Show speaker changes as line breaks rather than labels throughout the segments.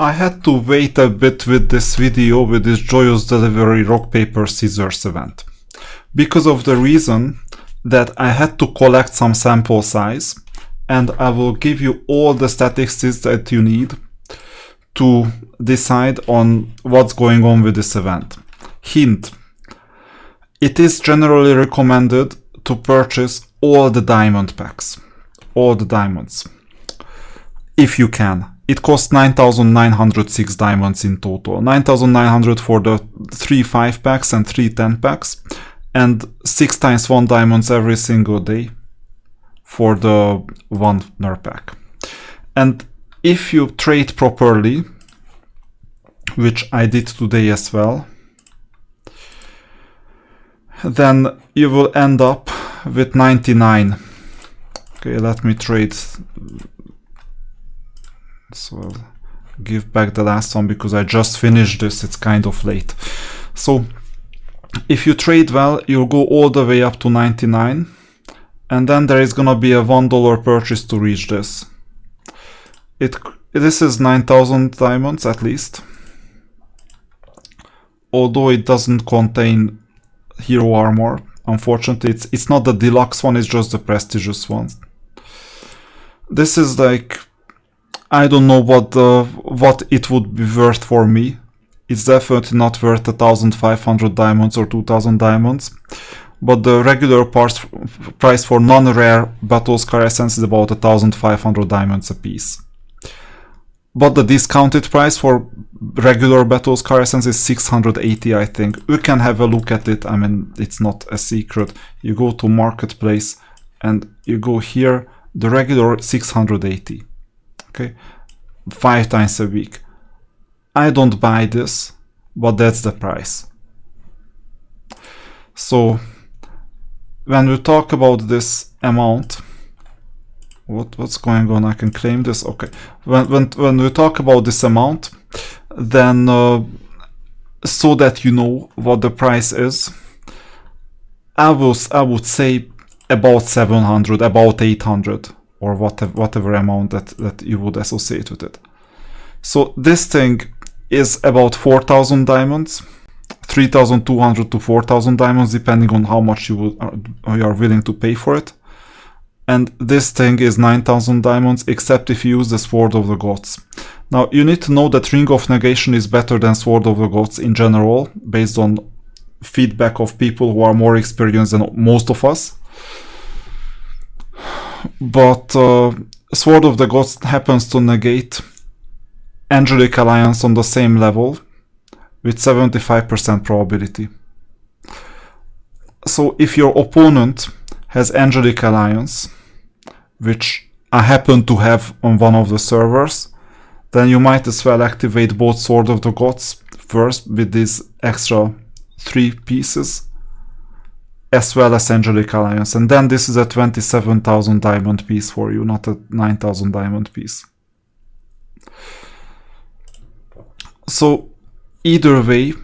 I had to wait a bit with this video, with this Joyous Delivery Rock Paper Scissors event, because of the reason that I had to collect some sample size, and I will give you all the statistics that you need to decide on what's going on with this event. Hint: it is generally recommended to purchase all the diamond packs, all the diamonds, if you can. It costs 9,906 diamonds in total. 9,900 for the 3 5 packs and 3 10 packs, and 6 times 1 diamonds every single day for the 1 NER pack. And if you trade properly, which I did today as well, then you will end up with 99. Okay, let me trade. So I'll give back the last one because I just finished this, it's kind of late. So if you trade well, you'll go all the way up to 99, and then there is gonna be a $1 purchase to reach this. This is 9,000 diamonds at least, although it doesn't contain hero armor. Unfortunately, it's not the deluxe one, it's just the prestigious one. This is like, I don't know what it would be worth for me. It's definitely not worth 1,500 diamonds or 2,000 diamonds. But the regular price for non-rare Battle Scar Essence is about 1,500 diamonds a piece. But the discounted price for regular Battle Scar Essence is 680, I think. You can have a look at it. I mean, it's not a secret. You go to Marketplace and you go here, the regular 680. Okay, 5 times a week. I don't buy this, but that's the price. So when we talk about this amount, what's going on? I can claim this. Okay, when we talk about this amount, then so that you know what the price is, I would say about 700, about 800. Or whatever amount that you would associate with it. So this thing is about 4,000 diamonds, 3,200 to 4,000 diamonds, depending on how much you are willing to pay for it. And this thing is 9,000 diamonds, except if you use the Sword of the Gods. Now you need to know that Ring of Negation is better than Sword of the Gods in general, based on feedback of people who are more experienced than most of us. But Sword of the Gods happens to negate Angelic Alliance on the same level with 75% probability. So if your opponent has Angelic Alliance, which I happen to have on one of the servers, then you might as well activate both Sword of the Gods first with these extra 3 pieces, as well as Angelic Alliance, and then this is a 27,000 diamond piece for you, not a 9,000 diamond piece. So either way,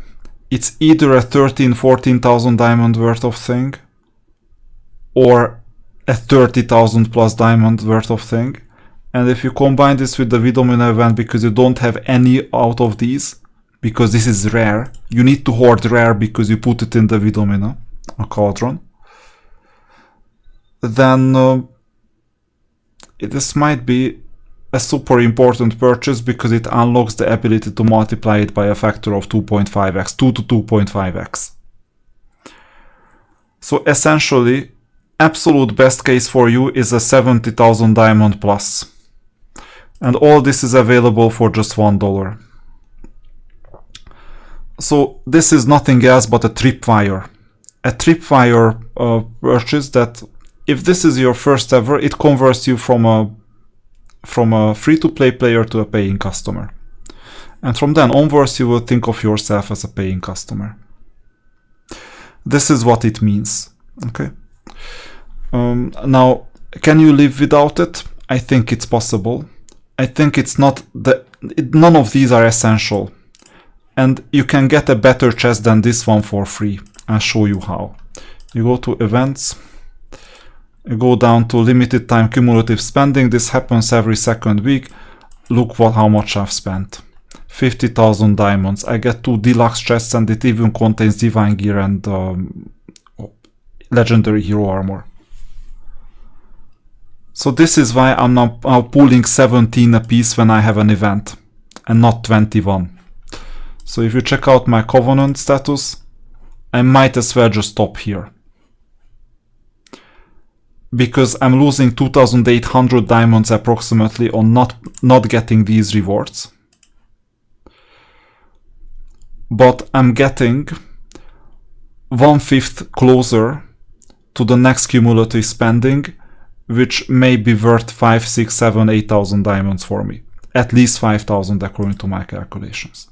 it's either a 13,000-14,000 diamond worth of thing, or a 30,000 plus diamond worth of thing. And if you combine this with the Vidomina event, because you don't have any out of these, because this is rare, you need to hoard rare because you put it in the Vidomina, a cauldron, then this might be a super important purchase because it unlocks the ability to multiply it by a factor of 2.5x, 2 to 2.5x. So essentially, absolute best case for you is a 70,000 diamond plus. And all this is available for just $1. So this is nothing else but a tripwire. A tripwire purchase that, if this is your first ever, it converts you from a free-to-play player to a paying customer. And from then onwards, you will think of yourself as a paying customer. This is what it means. Okay. Now, can you live without it? I think it's possible. I think it's not none of these are essential. And you can get a better chest than this one for free. I'll show you how. You go to events, you go down to limited time cumulative spending. This happens every second week. Look how much I've spent. 50,000 diamonds. I get 2 deluxe chests, and it even contains divine gear and legendary hero armor. So this is why I'm now pulling 17 a piece when I have an event, and not 21. So if you check out my Covenant status, I might as well just stop here, because I'm losing 2,800 diamonds approximately on not getting these rewards. But I'm getting 1/5 closer to the next cumulative spending, which may be worth 5, 6, 7, 8,000 diamonds for me. At least 5,000 according to my calculations.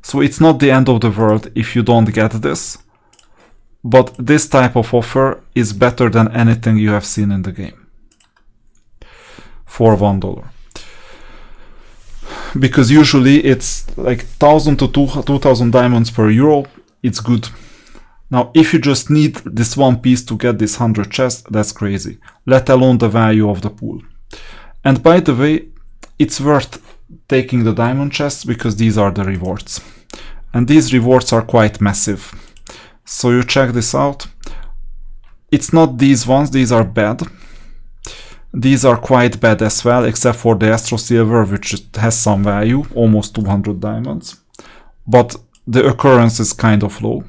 So it's not the end of the world if you don't get this, but this type of offer is better than anything you have seen in the game for $1. Because usually it's like 1,000 to 2,000 diamonds per euro, it's good. Now, if you just need this one piece to get this 100 chests, that's crazy, let alone the value of the pool. And by the way, it's worth taking the diamond chests because these are the rewards. And these rewards are quite massive. So you check this out. It's not these ones, these are bad. These are quite bad as well, except for the Astro Silver, which has some value, almost 200 diamonds. But the occurrence is kind of low.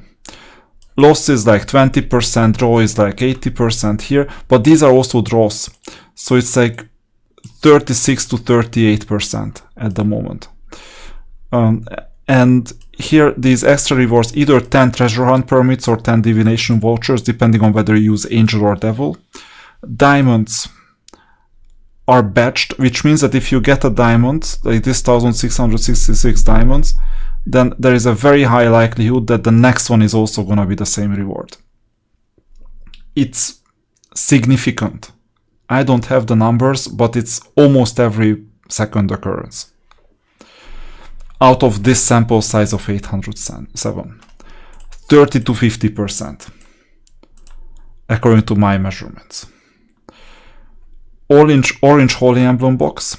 Loss is like 20%, draw is like 80% here, but these are also draws. So it's like 36 to 38% at the moment. And here these extra rewards, either 10 treasure hunt permits or 10 divination vouchers, depending on whether you use angel or devil. Diamonds are batched, which means that if you get a diamond, like this 1,666 diamonds, then there is a very high likelihood that the next one is also going to be the same reward. It's significant. I don't have the numbers, but it's almost every second occurrence out of this sample size of 807. 30 to 50% according to my measurements. Orange Holy Emblem box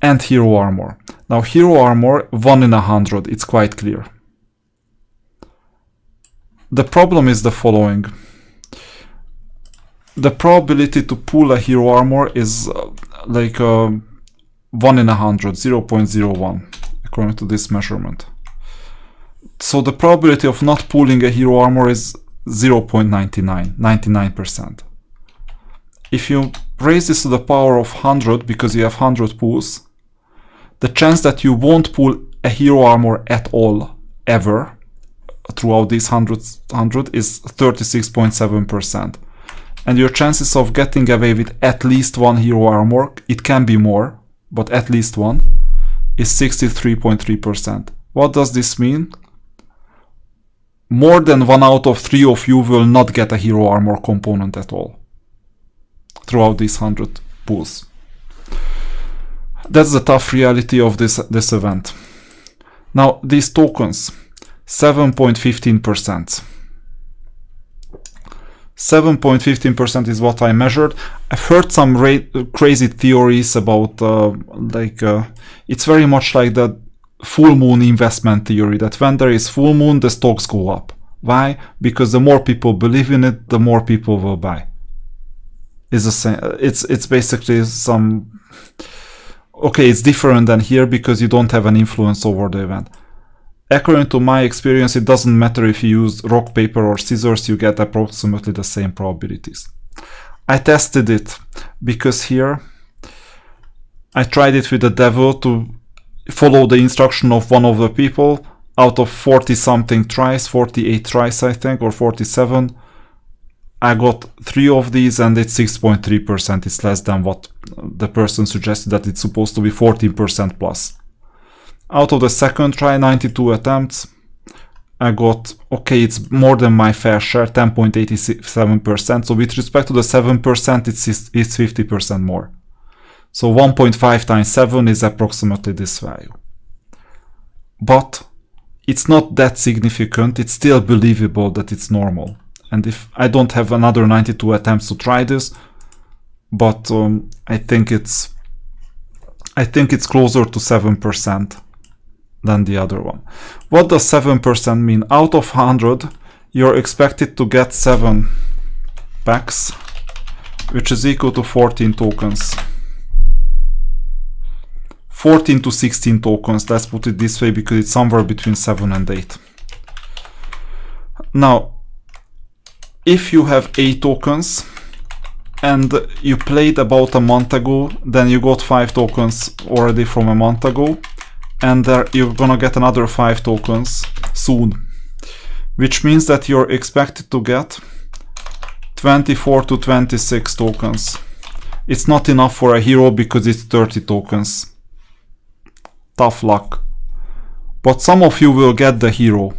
and Hero Armor. Now Hero Armor, 1 in 100, it's quite clear. The problem is the following. The probability to pull a Hero Armor is like 1 in 100, 0.01, according to this measurement. So the probability of not pulling a Hero Armor is 0.99, 99%. If you raise this to the power of 100, because you have 100 pulls, the chance that you won't pull a Hero Armor at all, ever, throughout these 100 is 36.7%. And your chances of getting away with at least one Hero Armor, it can be more, but at least one, is 63.3%. What does this mean? More than 1 out of 3 of you will not get a Hero Armor component at all throughout these 100 pulls. That's the tough reality of this event. Now, these tokens, 7.15%. 7.15% is what I measured. I've heard some crazy theories about, it's very much like the full moon investment theory, that when there is full moon, the stocks go up. Why? Because the more people believe in it, the more people will buy. It's basically some... Okay, it's different than here because you don't have an influence over the event. According to my experience, it doesn't matter if you use rock, paper or scissors, you get approximately the same probabilities. I tested it because here I tried it with the devil to follow the instruction of one of the people. Out of 40 something tries, 48 tries I think, or 47, I got 3 of these and it's 6.3%. It's less than what the person suggested, that it's supposed to be 14% plus. Out of the second try, 92 attempts, I got, okay, it's more than my fair share, 10.87%. So with respect to the 7%, it's 50% more. So 1.5 times 7 is approximately this value. But it's not that significant. It's still believable that it's normal. And if I don't have another 92 attempts to try this, but I think it's closer to 7%. than the other one. What does 7% mean? Out of 100, you're expected to get 7 packs, which is equal to 14 tokens. 14 to 16 tokens, let's put it this way, because it's somewhere between 7 and 8. Now, if you have 8 tokens and you played about a month ago, then you got 5 tokens already from a month ago, and you're gonna get another 5 tokens soon, which means that you're expected to get 24 to 26 tokens. It's not enough for a hero because it's 30 tokens. Tough luck. But some of you will get the hero.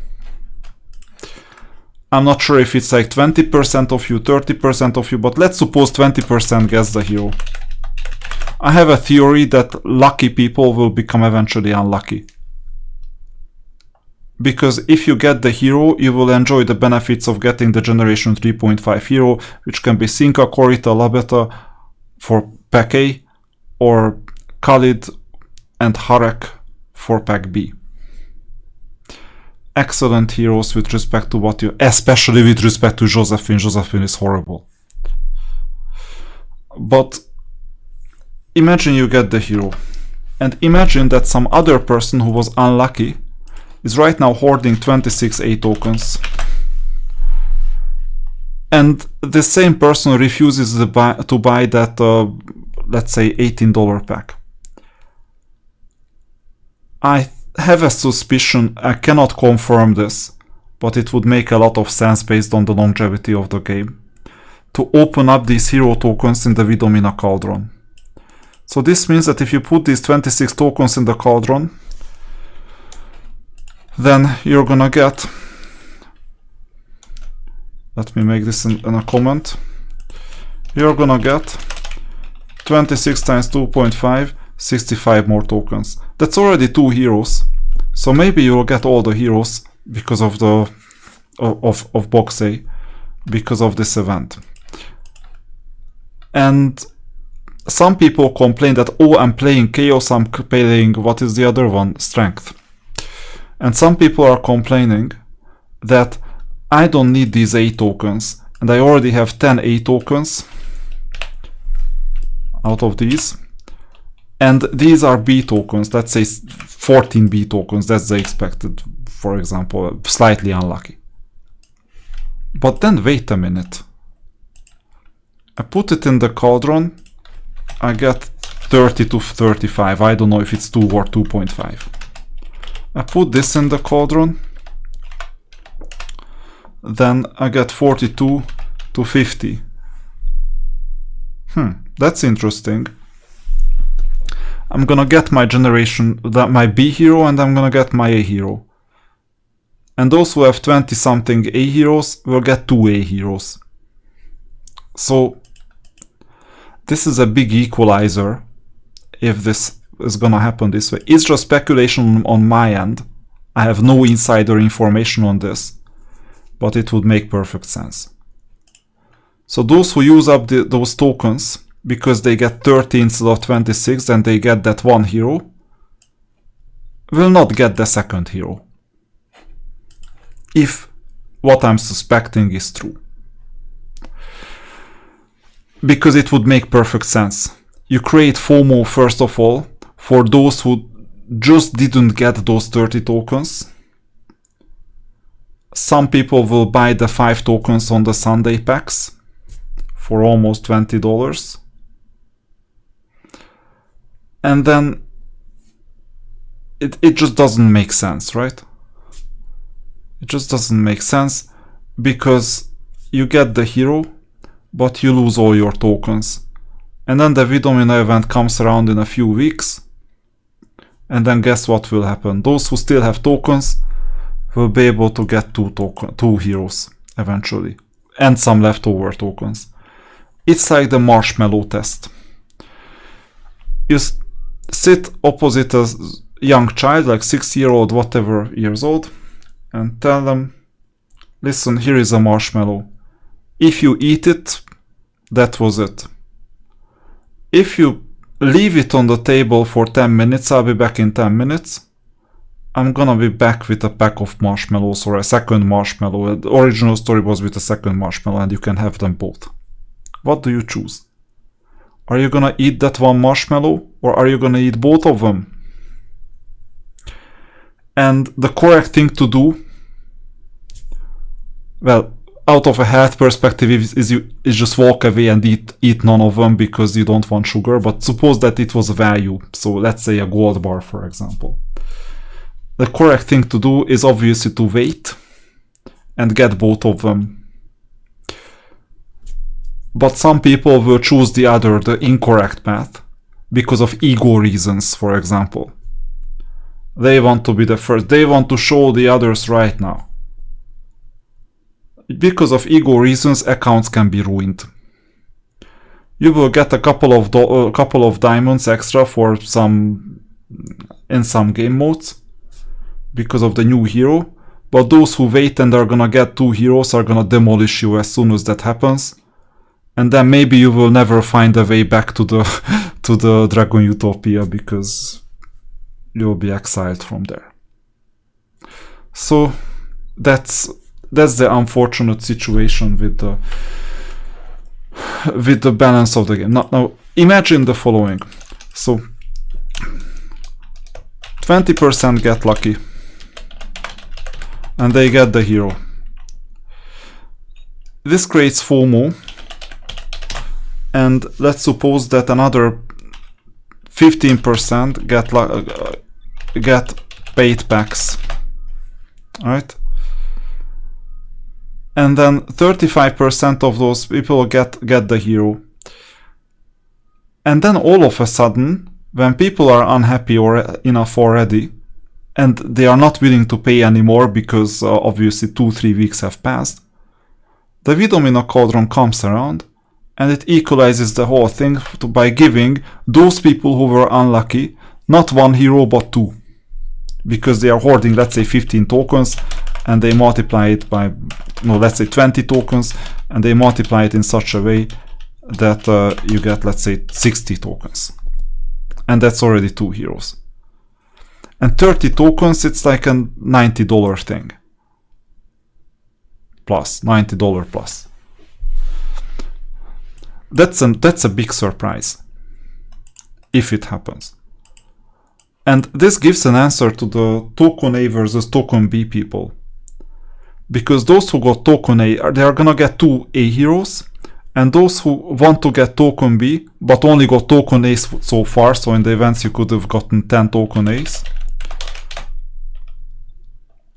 I'm not sure if it's like 20% of you, 30% of you, but let's suppose 20% gets the hero. I have a theory that lucky people will become eventually unlucky. Because if you get the hero, you will enjoy the benefits of getting the Generation 3.5 hero, which can be Sinka, Korita, Labeta for Pack A, or Khalid and Harek for Pack B. Excellent heroes with respect to what you, especially with respect to Josephine. Josephine is horrible. But imagine you get the hero, and imagine that some other person who was unlucky is right now hoarding 26 A tokens, and the same person refuses to buy that, let's say, $18 pack. I have a suspicion, I cannot confirm this, but it would make a lot of sense based on the longevity of the game, to open up these hero tokens in the Vidomina Cauldron. So this means that if you put these 26 tokens in the Cauldron, then you're gonna get, let me make this in a comment, you're gonna get 26 times 2.5, 65 more tokens. That's already 2 heroes, so maybe you'll get all the heroes because of the of box A, because of this event. And some people complain that, oh, I'm playing Chaos, I'm playing, what is the other one? Strength. And some people are complaining that I don't need these A tokens, and I already have 10 A tokens out of these, and these are B tokens, let's say 14 B tokens, that's the expected, for example, slightly unlucky. But then wait a minute. I put it in the Cauldron, I get 30 to 35, I don't know if it's 2 or 2.5. I put this in the Cauldron, then I get 42 to 50. That's interesting. I'm gonna get my generation, my B hero, and I'm gonna get my A hero. And those who have 20 something A heroes will get 2 A heroes. So this is a big equalizer if this is gonna happen this way. It's just speculation on my end. I have no insider information on this, but it would make perfect sense. So those who use up those tokens, because they get 30 instead of 26 and they get that one hero, will not get the second hero. If what I'm suspecting is true. Because it would make perfect sense. You create FOMO first of all for those who just didn't get those 30 tokens. Some people will buy the 5 tokens on the Sunday packs for almost $20. And then it just doesn't make sense, right? It just doesn't make sense because you get the hero, but you lose all your tokens. And then the Vidomina event comes around in a few weeks, and then guess what will happen? Those who still have tokens will be able to get 2 heroes eventually, and some leftover tokens. It's like the marshmallow test. You sit opposite a young child, like 6-year-old, whatever years old, and tell them, listen, here is a marshmallow. If you eat it, that was it. If you leave it on the table for 10 minutes, I'll be back in 10 minutes, I'm gonna be back with a pack of marshmallows or a second marshmallow. The original story was with a second marshmallow, and you can have them both. What do you choose? Are you gonna eat that one marshmallow, or are you gonna eat both of them? And the correct thing to do, well, out of a health perspective, is just walk away and eat none of them because you don't want sugar. But suppose that it was a value, so let's say a gold bar, for example. The correct thing to do is obviously to wait and get both of them. But some people will choose the incorrect path, because of ego reasons, for example. They want to be the first. They want to show the others right now. Because of ego reasons, accounts can be ruined. You will get a couple of diamonds extra for in some game modes because of the new hero, but those who wait and are gonna get 2 heroes are gonna demolish you as soon as that happens, and then maybe you will never find a way back to the Dragon Utopia because you'll be exiled from there. So that's the unfortunate situation with the balance of the game. Now imagine the following. So 20% get lucky and they get the hero. This creates FOMO, and let's suppose that another 15% get paid packs, right? And then 35% of those people get the hero. And then all of a sudden, when people are unhappy or enough already, and they are not willing to pay anymore because obviously 2-3 weeks have passed, the Vidomina Cauldron comes around and it equalizes the whole thing by giving those people who were unlucky not 1 hero but 2. Because they are hoarding, let's say, 15 tokens, and they multiply it by, no, let's say 20 tokens, and they multiply it in such a way that you get, let's say, 60 tokens. And that's already 2 heroes. And 30 tokens, it's like a $90 thing. Plus, $90 plus. That's a big surprise, if it happens. And this gives an answer to the token A versus token B people. Because those who got token A, they are gonna get 2 A heroes, and those who want to get token B, but only got token A's so far, so in the events you could have gotten 10 token A's,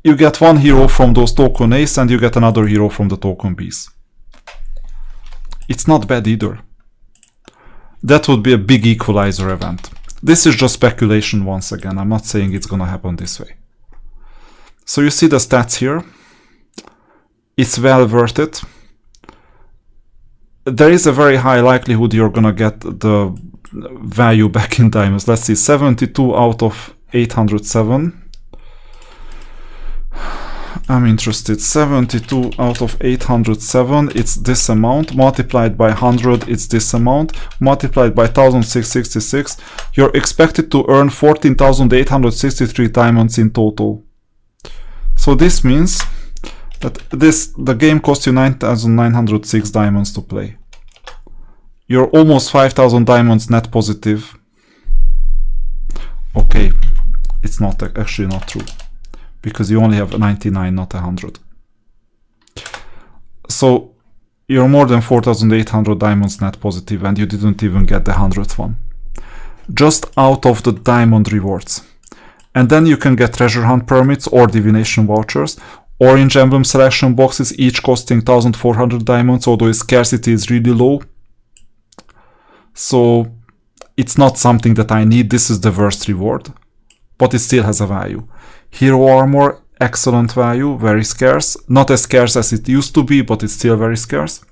you get 1 hero from those token A's and you get another hero from the token B's. It's not bad either. That would be a big equalizer event. This is just speculation once again. I'm not saying it's gonna happen this way. So you see the stats here. It's well worth it. There is a very high likelihood you're gonna get the value back in diamonds. Let's see, 72 out of 807. I'm interested. 72 out of 807, it's this amount. Multiplied by 100, it's this amount. Multiplied by 1666, you're expected to earn 14,863 diamonds in total. So this means that the game costs you 9,906 diamonds to play. You're almost 5,000 diamonds net positive. Okay, it's not actually not true, because you only have 99, not 100. So you're more than 4,800 diamonds net positive, and you didn't even get the 100th one. Just out of the diamond rewards. And then you can get treasure hunt permits or divination vouchers, orange emblem selection boxes, each costing 1,400 diamonds, although its scarcity is really low. So it's not something that I need. This is the worst reward, but it still has a value. Hero armor, excellent value, very scarce. Not as scarce as it used to be, but it's still very scarce.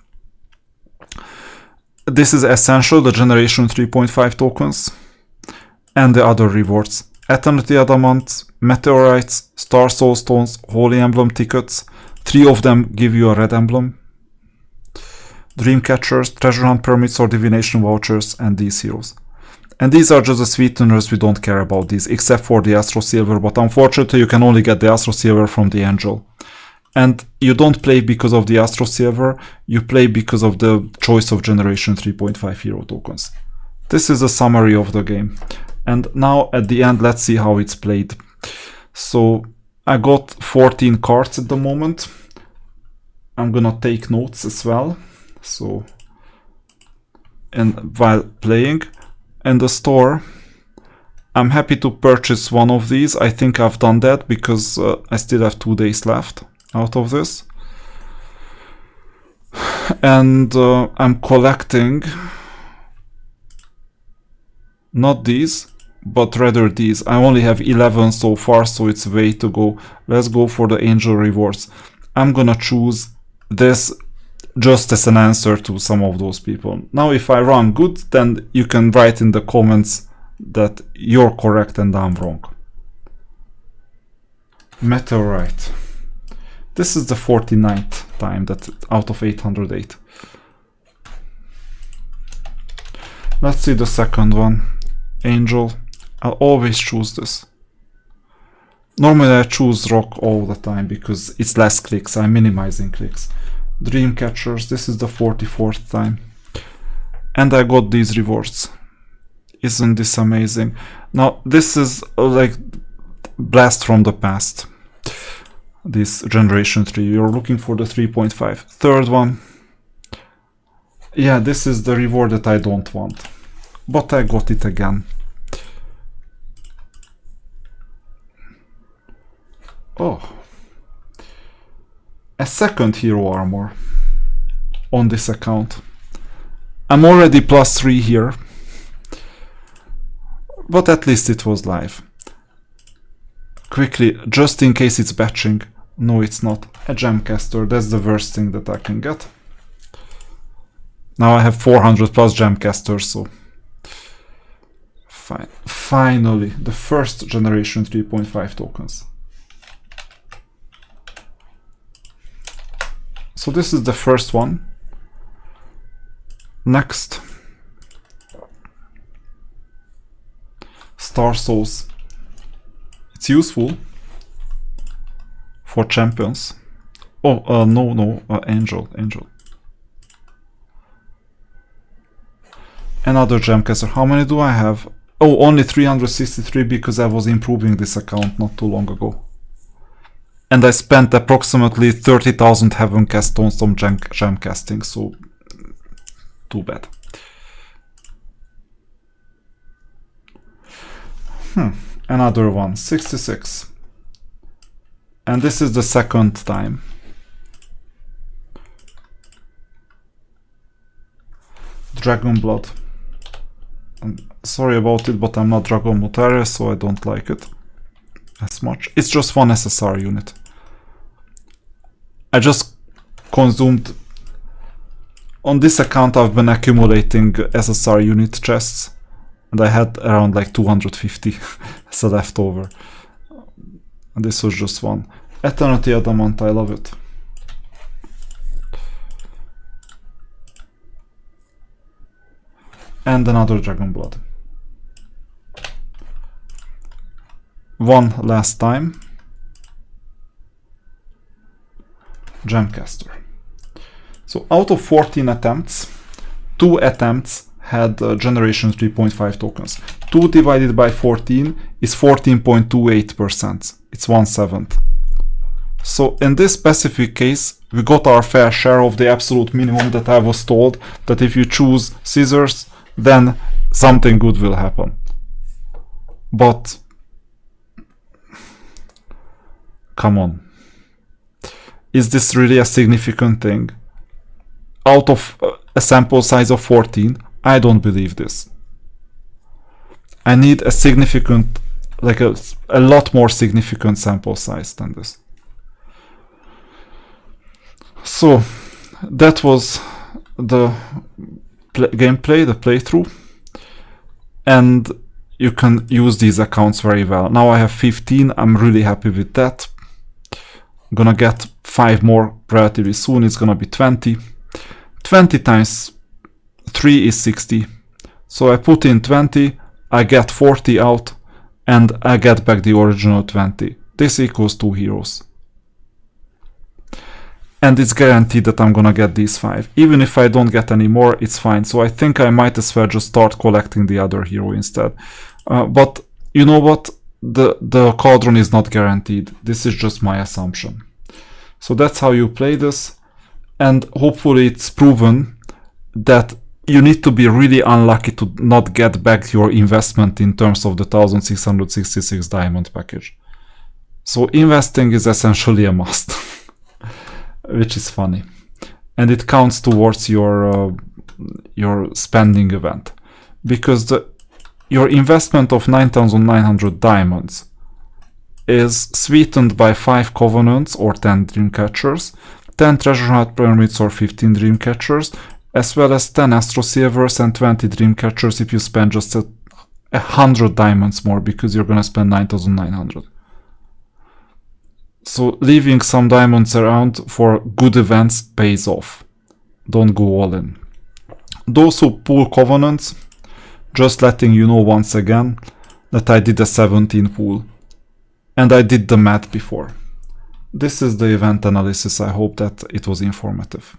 This is essential, the generation 3.5 tokens, and the other rewards. Eternity Adamant, Meteorites, Star Soul Stones, Holy Emblem tickets. 3 of them give you a red emblem. Dream Catchers, Treasure Hunt permits or divination vouchers, and these heroes. And these are just the sweeteners, we don't care about these, except for the Astro Silver, but unfortunately you can only get the Astro Silver from the Angel. And you don't play because of the Astro Silver, you play because of the choice of Generation 3.5 hero tokens. This is a summary of the game. And now at the end, let's see how it's played. So I got 14 cards at the moment. I'm gonna take notes as well. So, and while playing, in the store, I'm happy to purchase one of these. I think I've done that because I still have 2 days left out of this. And I'm collecting not these, but rather these. I only have 11 so far, so it's way to go. Let's go for the Angel rewards. I'm gonna choose this just as an answer to some of those people. Now if I run good, then you can write in the comments that you're correct and I'm wrong. Meteorite. This is the 49th time that out of 808. Let's see the second one. Angel. I'll always choose this. Normally I choose rock all the time because it's less clicks. I'm minimizing clicks. Dream Catchers. This is the 44th time. And I got these rewards. Isn't this amazing? Now this is like blast from the past. This Generation 3. You're looking for the 3.5. Third one. Yeah, this is the reward that I don't want. But I got it again. Oh. A second hero armor on this account. I'm already +3 here. But at least it was live. Quickly, just in case it's batching. No, it's not. A Gemcaster, that's the worst thing that I can get. Now I have 400 plus Gemcasters, so... Fine. Finally, the first Generation 3.5 tokens. So this is the first one. Next. Star Souls. It's useful for champions. Oh, no, Angel. Another Gemcaster. How many do I have? Oh, only 363 because I was improving this account not too long ago. And I spent approximately 30,000 Heavencast stones on Gemcasting, so too bad. Another one, 66. And this is the second time. Dragon Blood. I'm sorry about it, but I'm not Dragon Mutaria, so I don't like it as much. It's just one SSR unit. I just consumed... On this account I've been accumulating SSR unit chests. And I had around like 250 as a leftover. And this was just one. Eternity Adamant, I love it. And another Dragon Blood. One last time. Gemcaster. So out of 14 attempts, 2 attempts had Generation 3.5 tokens. 2 divided by 14 is 14.28%. It's 1/7. So in this specific case, we got our fair share of the absolute minimum that I was told, that if you choose scissors, then something good will happen. But come on. Is this really a significant thing? Out of a sample size of 14, I don't believe this. I need a significant, like a lot more significant sample size than this. So that was the gameplay, the playthrough, and you can use these accounts very well. Now I have 15, I'm really happy with that. I'm gonna get 5 more relatively soon, it's gonna be 20. 20 times 3 is 60. So I put in 20 I get 40 out, and I get back the original 20. This equals 2 heroes. And it's guaranteed that I'm gonna get these 5. Even if I don't get any more, it's fine. So I think I might as well just start collecting the other hero instead. But you know what? The cauldron is not guaranteed. This is just my assumption. So that's how you play this. And hopefully it's proven that you need to be really unlucky to not get back your investment in terms of the 1666 diamond package. So investing is essentially a must. Which is funny, and it counts towards your spending event, because your investment of 9,900 diamonds is sweetened by 5 covenants or 10 dream catchers, 10 treasure hunt pyramids or 15 dream catchers, as well as 10 astro silvers and 20 dream catchers if you spend just 100 diamonds more, because you're gonna spend 9,900. So leaving some diamonds around for good events pays off. Don't go all in. Those who pull covenants, just letting you know once again that I did a 17 pull. And I did the math before. This is the event analysis. I hope that it was informative.